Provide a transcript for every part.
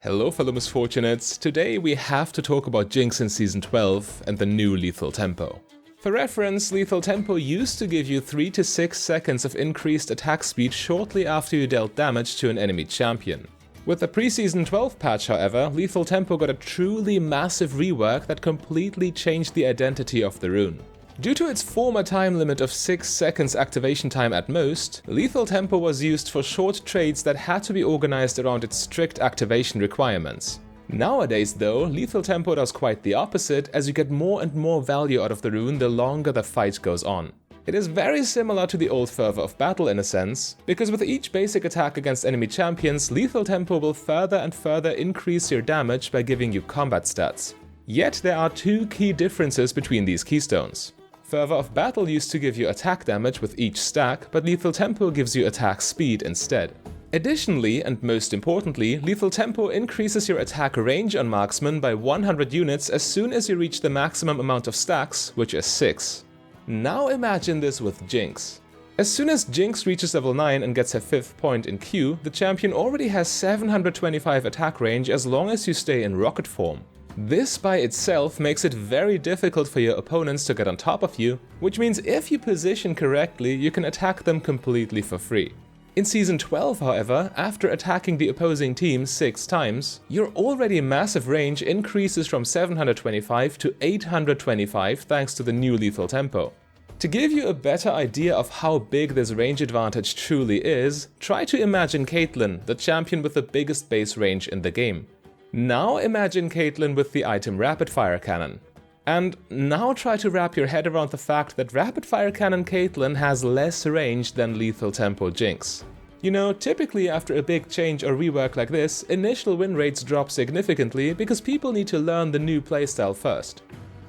Hello fellow Misfortunates, today we have to talk about Jinx in Season 12 and the new lethal tempo. For reference, lethal tempo used to give you 3 to 6 seconds of increased attack speed shortly after you dealt damage to an enemy champion. With the pre-Season 12 patch, however, lethal tempo got a truly massive rework that completely changed the identity of the rune. Due to its former time limit of 6 seconds activation time at most, lethal tempo was used for short trades that had to be organized around its strict activation requirements. Nowadays though, lethal tempo does quite the opposite, as you get more and more value out of the rune the longer the fight goes on. It is very similar to the old Fervor of Battle in a sense, because with each basic attack against enemy champions, lethal tempo will further and further increase your damage by giving you combat stats. Yet there are two key differences between these keystones. Fervor of Battle used to give you attack damage with each stack, but lethal tempo gives you attack speed instead. Additionally, and most importantly, lethal tempo increases your attack range on marksmen by 100 units as soon as you reach the maximum amount of stacks, which is 6. Now imagine this with Jinx. As soon as Jinx reaches level 9 and gets her 5th point in queue, the champion already has 725 attack range as long as you stay in rocket form. This by itself makes it very difficult for your opponents to get on top of you, which means if you position correctly, you can attack them completely for free. In Season 12, however, after attacking the opposing team 6 times, your already massive range increases from 725 to 825 thanks to the new lethal tempo. To give you a better idea of how big this range advantage truly is, try to imagine Caitlyn, the champion with the biggest base range in the game. Now imagine Caitlyn with the item Rapid Fire Cannon. And now try to wrap your head around the fact that Rapid Fire Cannon Caitlyn has less range than lethal tempo Jinx. You know, typically after a big change or rework like this, initial win rates drop significantly because people need to learn the new playstyle first.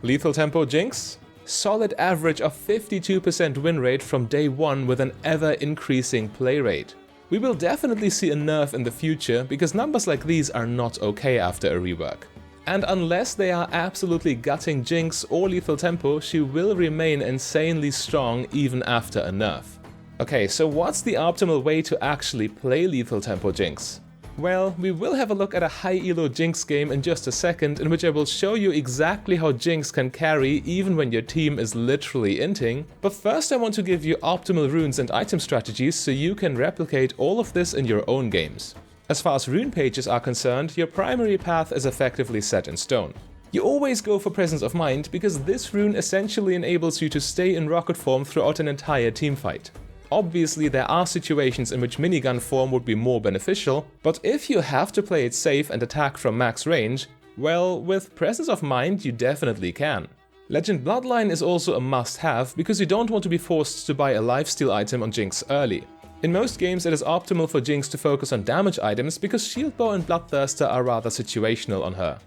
Lethal tempo Jinx? Solid average of 52% win rate from day 1 with an ever increasing play rate. We will definitely see a nerf in the future because numbers like these are not okay after a rework. And unless they are absolutely gutting Jinx or lethal tempo, she will remain insanely strong even after a nerf. Okay, so what's the optimal way to actually play lethal tempo Jinx? Well, we will have a look at a high elo Jinx game in just a second, in which I will show you exactly how Jinx can carry even when your team is literally inting, but first I want to give you optimal runes and item strategies so you can replicate all of this in your own games. As far as rune pages are concerned, your primary path is effectively set in stone. You always go for Presence of Mind because this rune essentially enables you to stay in rocket form throughout an entire teamfight. Obviously, there are situations in which minigun form would be more beneficial, but if you have to play it safe and attack from max range, well, with Presence of Mind you definitely can. Legend Bloodline is also a must-have because you don't want to be forced to buy a lifesteal item on Jinx early. In most games it is optimal for Jinx to focus on damage items because Shield Bow and Bloodthirster are rather situational on her.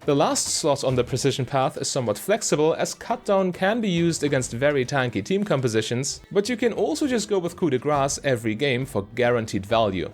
The last slot on the precision path is somewhat flexible, as Cutdown can be used against very tanky team compositions, but you can also just go with Coup de Grace every game for guaranteed value.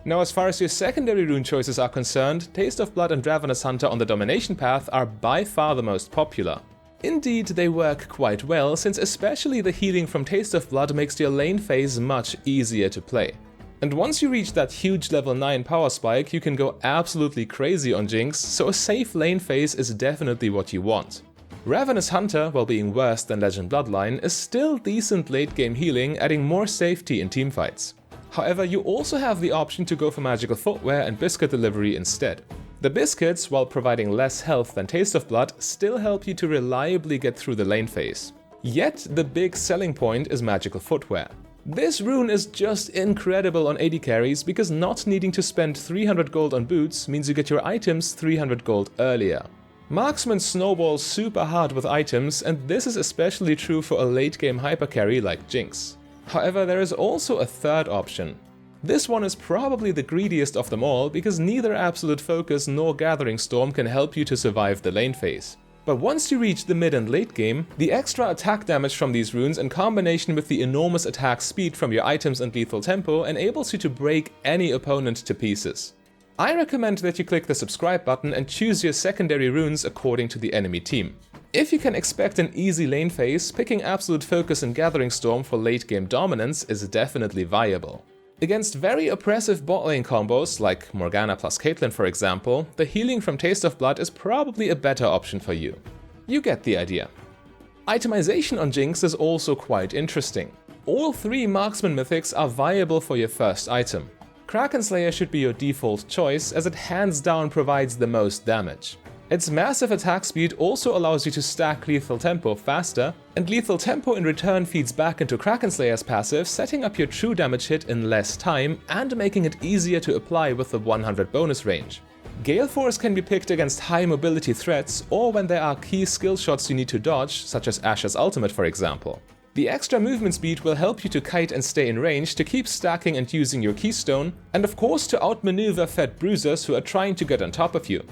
Now as far as your secondary rune choices are concerned, Taste of Blood and Ravenous Hunter on the domination path are by far the most popular. Indeed, they work quite well, since especially the healing from Taste of Blood makes your lane phase much easier to play. And once you reach that huge level 9 power spike, you can go absolutely crazy on Jinx, so a safe lane phase is definitely what you want. Ravenous Hunter, while being worse than Legend Bloodline, is still decent late game healing, adding more safety in teamfights. However, you also have the option to go for Magical Footwear and Biscuit Delivery instead. The biscuits, while providing less health than Taste of Blood, still help you to reliably get through the lane phase. Yet the big selling point is Magical Footwear. This rune is just incredible on AD carries because not needing to spend 300 gold on boots means you get your items 300 gold earlier. Marksmen snowball super hard with items, and this is especially true for a late game hypercarry like Jinx. However, there is also a third option. This one is probably the greediest of them all because neither Absolute Focus nor Gathering Storm can help you to survive the lane phase. But once you reach the mid and late game, the extra attack damage from these runes in combination with the enormous attack speed from your items and lethal tempo enables you to break any opponent to pieces. I recommend that you click the subscribe button and choose your secondary runes according to the enemy team. If you can expect an easy lane phase, picking Absolute Focus and Gathering Storm for late game dominance is definitely viable. Against very oppressive bot lane combos, like Morgana plus Caitlyn for example, the healing from Taste of Blood is probably a better option for you. You get the idea. Itemization on Jinx is also quite interesting. All 3 marksman mythics are viable for your first item. Kraken Slayer should be your default choice as it hands down provides the most damage. Its massive attack speed also allows you to stack Lethal Tempo faster, and Lethal Tempo in return feeds back into Kraken Slayer's passive, setting up your true damage hit in less time and making it easier to apply with the 100 bonus range. Gale Force can be picked against high mobility threats or when there are key skill shots you need to dodge, such as Ashe's ultimate for example. The extra movement speed will help you to kite and stay in range to keep stacking and using your keystone, and of course to outmaneuver fed bruisers who are trying to get on top of you.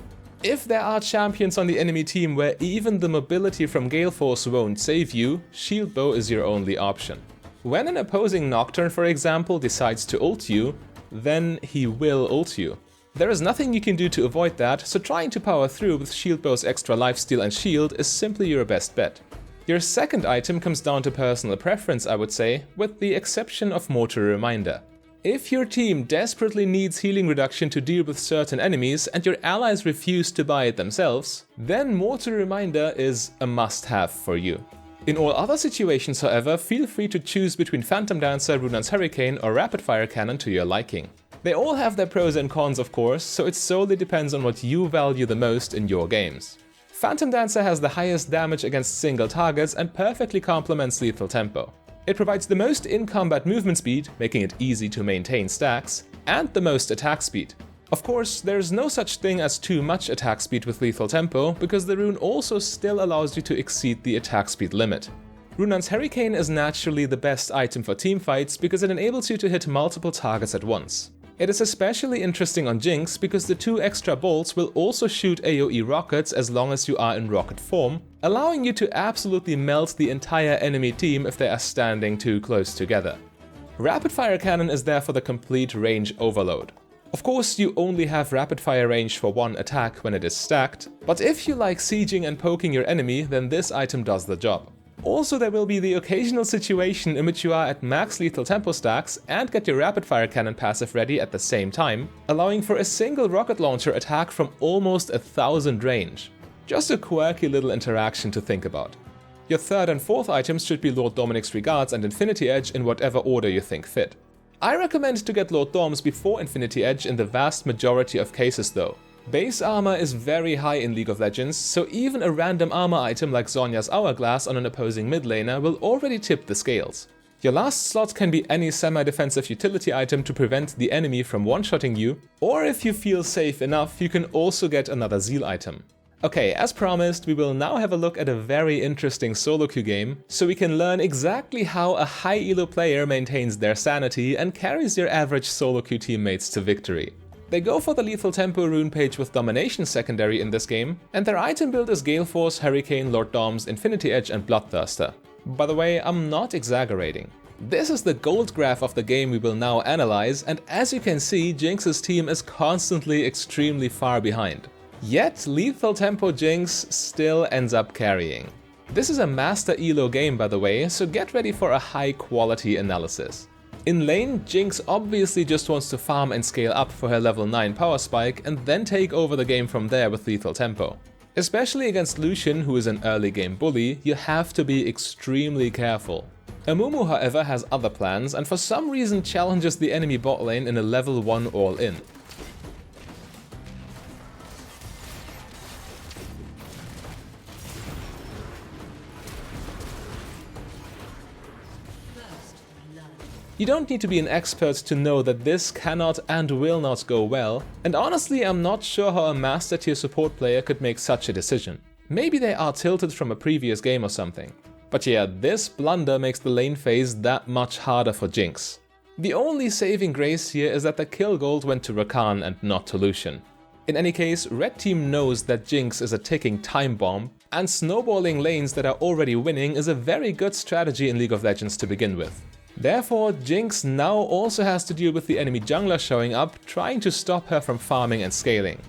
If there are champions on the enemy team where even the mobility from Gale Force won't save you, Shield Bow is your only option. When an opposing Nocturne for example decides to ult you, then he will ult you. There is nothing you can do to avoid that, so trying to power through with Shield Bow's extra lifesteal and shield is simply your best bet. Your second item comes down to personal preference, I would say, with the exception of Mortar Reminder. If your team desperately needs healing reduction to deal with certain enemies and your allies refuse to buy it themselves, then Mortar Reminder is a must-have for you. In all other situations, however, feel free to choose between Phantom Dancer, Runan's Hurricane or Rapid Fire Cannon to your liking. They all have their pros and cons of course, so it solely depends on what you value the most in your games. Phantom Dancer has the highest damage against single targets and perfectly complements Lethal Tempo. It provides the most in-combat movement speed, making it easy to maintain stacks, and the most attack speed. Of course, there's no such thing as too much attack speed with Lethal Tempo, because the rune also still allows you to exceed the attack speed limit. Runan's Hurricane is naturally the best item for teamfights because it enables you to hit multiple targets at once. It is especially interesting on Jinx because the 2 extra bolts will also shoot AoE rockets as long as you are in rocket form, allowing you to absolutely melt the entire enemy team if they are standing too close together. Rapid Fire Cannon is there for the complete range overload. Of course, you only have rapid fire range for 1 attack when it is stacked, but if you like sieging and poking your enemy, then this item does the job. Also, there will be the occasional situation in which you are at max Lethal Tempo stacks and get your Rapid Fire Cannon passive ready at the same time, allowing for a single rocket launcher attack from almost 1000 range. Just a quirky little interaction to think about. Your third and fourth items should be Lord Dominic's Regards and Infinity Edge in whatever order you think fit. I recommend to get Lord Doms before Infinity Edge in the vast majority of cases though. Base armor is very high in League of Legends, so even a random armor item like Zhonya's Hourglass on an opposing mid laner will already tip the scales. Your last slot can be any semi-defensive utility item to prevent the enemy from one-shotting you, or if you feel safe enough, you can also get another Zeal item. Okay, as promised, we will now have a look at a very interesting solo queue game, so we can learn exactly how a high elo player maintains their sanity and carries your average solo queue teammates to victory. They go for the Lethal Tempo rune page with Domination secondary in this game, and their item build is Gale Force, Hurricane, Lord Doms, Infinity Edge and Bloodthirster. By the way, I'm not exaggerating. This is the gold graph of the game we will now analyze, and as you can see, Jinx's team is constantly extremely far behind. Yet, Lethal Tempo Jinx still ends up carrying. This is a master elo game by the way, so get ready for a high quality analysis. In lane, Jinx obviously just wants to farm and scale up for her level 9 power spike and then take over the game from there with Lethal Tempo. Especially against Lucian, who is an early game bully, you have to be extremely careful. Amumu however has other plans and for some reason challenges the enemy bot lane in a level 1 all-in. You don't need to be an expert to know that this cannot and will not go well, and honestly I'm not sure how a master tier support player could make such a decision. Maybe they are tilted from a previous game or something. But yeah, this blunder makes the lane phase that much harder for Jinx. The only saving grace here is that the kill gold went to Rakan and not to Lucian. In any case, Red Team knows that Jinx is a ticking time bomb, and snowballing lanes that are already winning is a very good strategy in League of Legends to begin with. Therefore, Jinx now also has to deal with the enemy jungler showing up, trying to stop her from farming and scaling.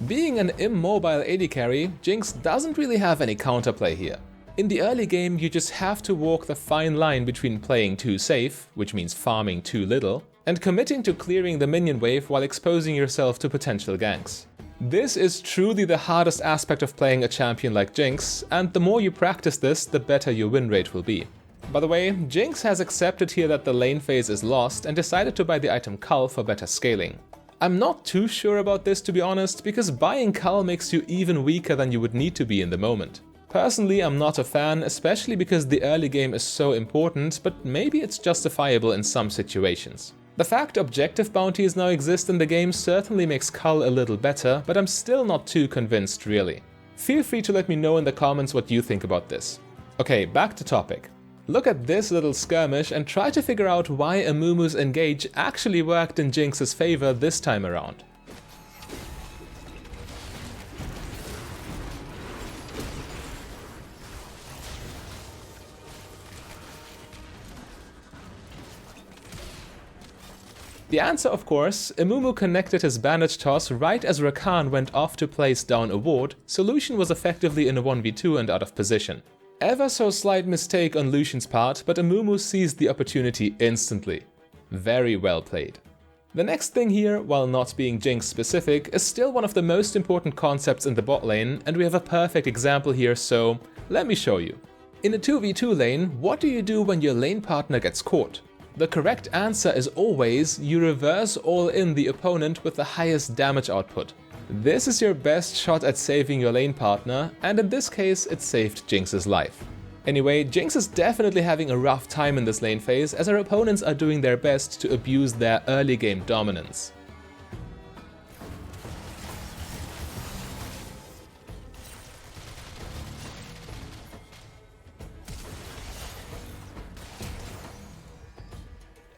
Being an immobile AD carry, Jinx doesn't really have any counterplay here. In the early game, you just have to walk the fine line between playing too safe, which means farming too little, and committing to clearing the minion wave while exposing yourself to potential ganks. This is truly the hardest aspect of playing a champion like Jinx, and the more you practice this, the better your win rate will be. By the way, Jinx has accepted here that the lane phase is lost and decided to buy the item Cull for better scaling. I'm not too sure about this, to be honest, because buying Cull makes you even weaker than you would need to be in the moment. Personally, I'm not a fan, especially because the early game is so important, but maybe it's justifiable in some situations. The fact objective bounties now exist in the game certainly makes Cull a little better, but I'm still not too convinced really. Feel free to let me know in the comments what you think about this. Okay, back to topic. Look at this little skirmish and try to figure out why Amumu's engage actually worked in Jinx's favor this time around. The answer, of course, Amumu connected his bandage toss right as Rakan went off to place down a ward, so Lucian was effectively in a 1v2 and out of position. Ever so slight mistake on Lucian's part, but Amumu seized the opportunity instantly. Very well played. The next thing here, while not being Jinx specific, is still one of the most important concepts in the bot lane, and we have a perfect example here, so let me show you. In a 2v2 lane, what do you do when your lane partner gets caught? The correct answer is always you reverse all in the opponent with the highest damage output. This is your best shot at saving your lane partner, and in this case it saved Jinx's life. Anyway, Jinx is definitely having a rough time in this lane phase as her opponents are doing their best to abuse their early game dominance.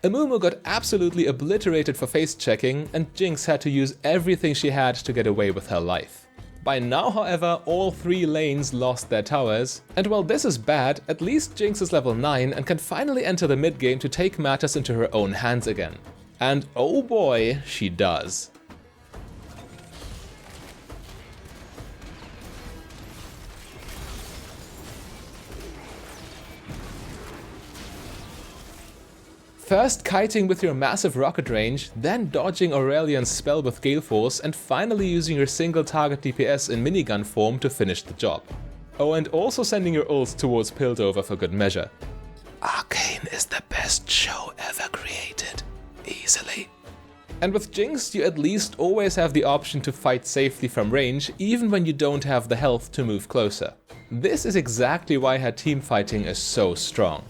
Amumu got absolutely obliterated for face checking, and Jinx had to use everything she had to get away with her life. By now, however, all three lanes lost their towers, and while this is bad, at least Jinx is level 9 and can finally enter the mid game to take matters into her own hands again. And oh boy, she does. First kiting with your massive rocket range, then dodging Aurelion's spell with Gale Force, and finally using your single target DPS in minigun form to finish the job. Oh, and also sending your ult towards Piltover for good measure. Arcane is the best show ever created. Easily. And with Jinx, you at least always have the option to fight safely from range, even when you don't have the health to move closer. This is exactly why her team fighting is so strong.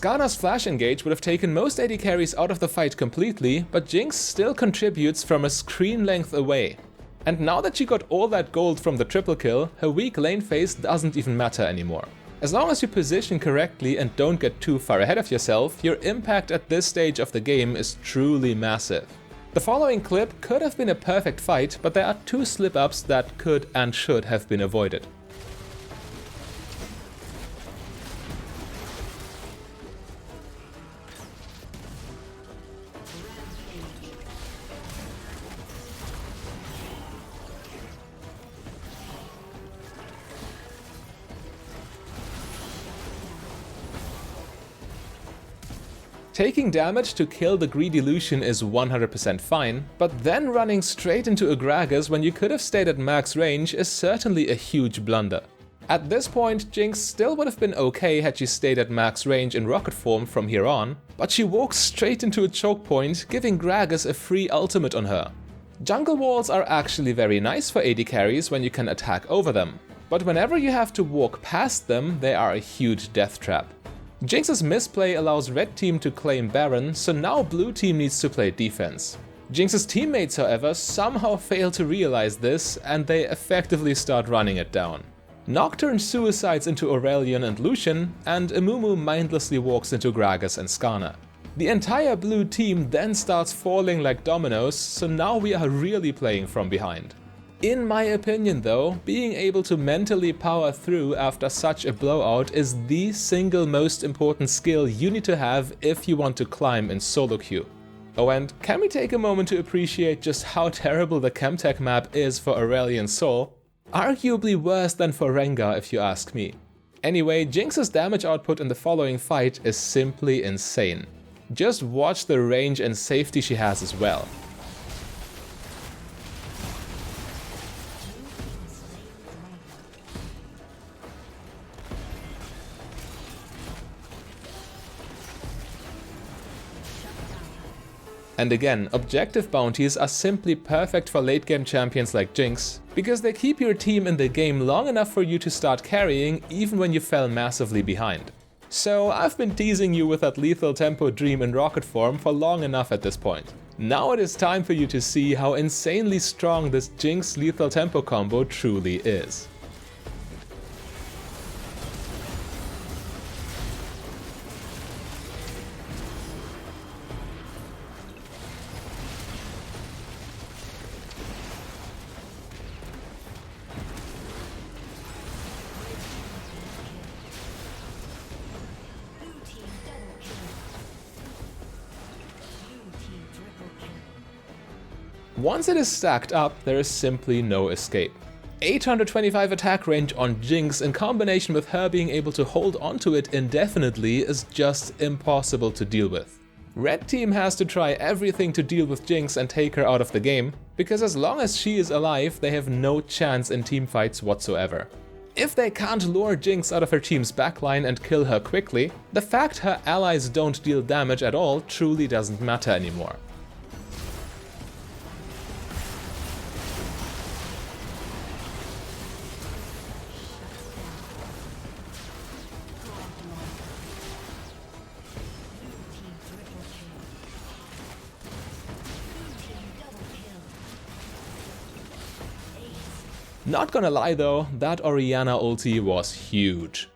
Skarner's flash engage would have taken most AD carries out of the fight completely, but Jinx still contributes from a screen length away. And now that she got all that gold from the triple kill, her weak lane phase doesn't even matter anymore. As long as you position correctly and don't get too far ahead of yourself, your impact at this stage of the game is truly massive. The following clip could have been a perfect fight, but there are two slip-ups that could and should have been avoided. Taking damage to kill the greedy Lucian is 100% fine, but then running straight into a Gragas when you could have stayed at max range is certainly a huge blunder. At this point, Jinx still would have been okay had she stayed at max range in rocket form from here on, but she walks straight into a choke point, giving Gragas a free ultimate on her. Jungle walls are actually very nice for AD carries when you can attack over them, but whenever you have to walk past them, they are a huge death trap. Jinx's misplay allows red team to claim Baron, so now blue team needs to play defense. Jinx's teammates, however, somehow fail to realize this, and they effectively start running it down. Nocturne suicides into Aurelion and Lucian, and Amumu mindlessly walks into Gragas and Skarner. The entire blue team then starts falling like dominoes, so now we are really playing from behind. In my opinion though, being able to mentally power through after such a blowout is the single most important skill you need to have if you want to climb in solo queue. Oh, and can we take a moment to appreciate just how terrible the Chemtech map is for Aurelion Sol? Arguably worse than for Rengar if you ask me. Anyway, Jinx's damage output in the following fight is simply insane. Just watch the range and safety she has as well. And again, objective bounties are simply perfect for late game champions like Jinx, because they keep your team in the game long enough for you to start carrying even when you fell massively behind. So I've been teasing you with that lethal tempo dream in rocket form for long enough at this point. Now it is time for you to see how insanely strong this Jinx lethal tempo combo truly is. Once it is stacked up, there is simply no escape. 825 attack range on Jinx in combination with her being able to hold onto it indefinitely is just impossible to deal with. Red team has to try everything to deal with Jinx and take her out of the game, because as long as she is alive, they have no chance in teamfights whatsoever. If they can't lure Jinx out of her team's backline and kill her quickly, the fact her allies don't deal damage at all truly doesn't matter anymore. Not gonna lie though, that Orianna ulti was huge.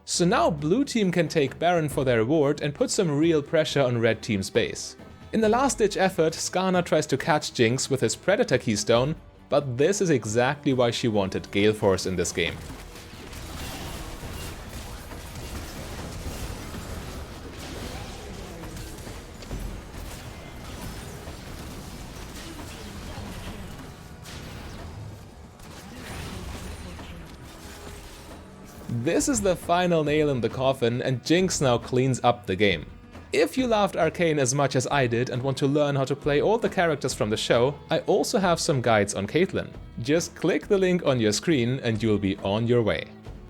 So now blue team can take Baron for their reward and put some real pressure on red team's base. In the last ditch effort, Skarner tries to catch Jinx with his Predator keystone, but this is exactly why she wanted Gale Force in this game. This is the final nail in the coffin, and Jinx now cleans up the game. If you loved Arcane as much as I did and want to learn how to play all the characters from the show, I also have some guides on Caitlyn. Just click the link on your screen and you'll be on your way.